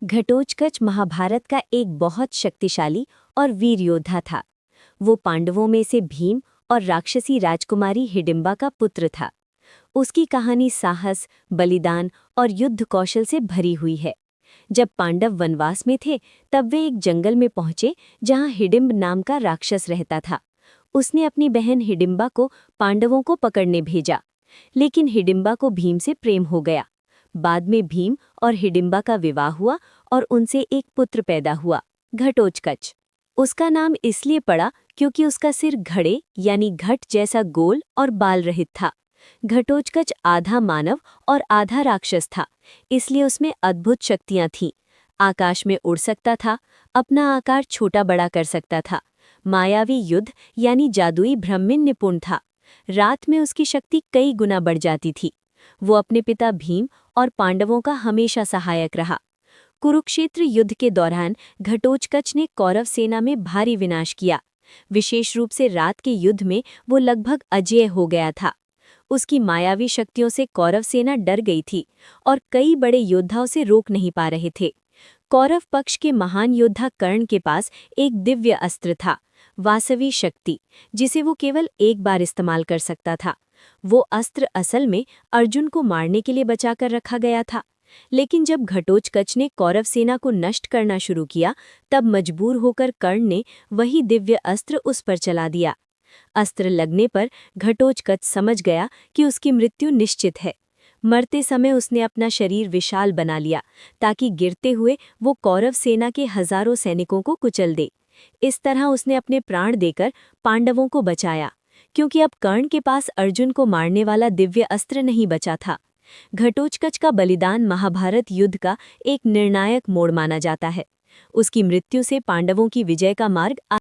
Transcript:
घटोत्कच महाभारत का एक बहुत शक्तिशाली और वीर योद्धा था। वो पांडवों में से भीम और राक्षसी राजकुमारी हिडिंबा का पुत्र था। उसकी कहानी साहस, बलिदान और युद्ध कौशल से भरी हुई है। जब पांडव वनवास में थे तब वे एक जंगल में पहुंचे जहां हिडिंब नाम का राक्षस रहता था। उसने अपनी बहन हिडिंबा को पांडवों को पकड़ने भेजा, लेकिन हिडिंबा को भीम से प्रेम हो गया। बाद में भीम और हिडिंबा का विवाह हुआ और उनसे एक पुत्र पैदा हुआ, घटोत्कच। उसका नाम इसलिए पड़ा क्योंकि उसका सिर घड़े यानी घट जैसा गोल और बाल रहित था। घटोत्कच आधा मानव और आधा राक्षस था, इसलिए उसमें अद्भुत शक्तियां थीं। आकाश में उड़ सकता था, अपना आकार छोटा बड़ा कर सकता था, मायावी युद्ध यानी जादुई भ्रम में निपुण था। रात में उसकी शक्ति कई गुना बढ़ जाती थी। वो अपने पिता भीम और पांडवों का हमेशा सहायक रहा। कुरुक्षेत्र युद्ध के दौरान घटोत्कच ने कौरव सेना में भारी विनाश किया। विशेष रूप से रात के युद्ध में वो लगभग अजेय हो गया था। उसकी मायावी शक्तियों से कौरव सेना डर गई थी और कई बड़े योद्धाओं से रोक नहीं पा रहे थे। कौरव पक्ष के महान योद्धा कर्ण के पास एक दिव्य अस्त्र था, वासवी शक्ति, जिसे वो केवल एक बार इस्तेमाल कर सकता था। वो अस्त्र असल में अर्जुन को मारने के लिए बचाकर रखा गया था, लेकिन जब घटोत्कच ने कौरव सेना को नष्ट करना शुरू किया तब मजबूर होकर कर्ण ने वही दिव्य अस्त्र उस पर चला दिया। अस्त्र लगने पर घटोत्कच समझ गया कि उसकी मृत्यु निश्चित है। मरते समय उसने अपना शरीर विशाल बना लिया ताकि गिरते हुए वो कौरव सेना के हजारों सैनिकों को कुचल दे। इस तरह उसने अपने प्राण देकर पांडवों को बचाया, क्योंकि अब कर्ण के पास अर्जुन को मारने वाला दिव्य अस्त्र नहीं बचा था। घटोत्कच का बलिदान महाभारत युद्ध का एक निर्णायक मोड़ माना जाता है। उसकी मृत्यु से पांडवों की विजय का मार्ग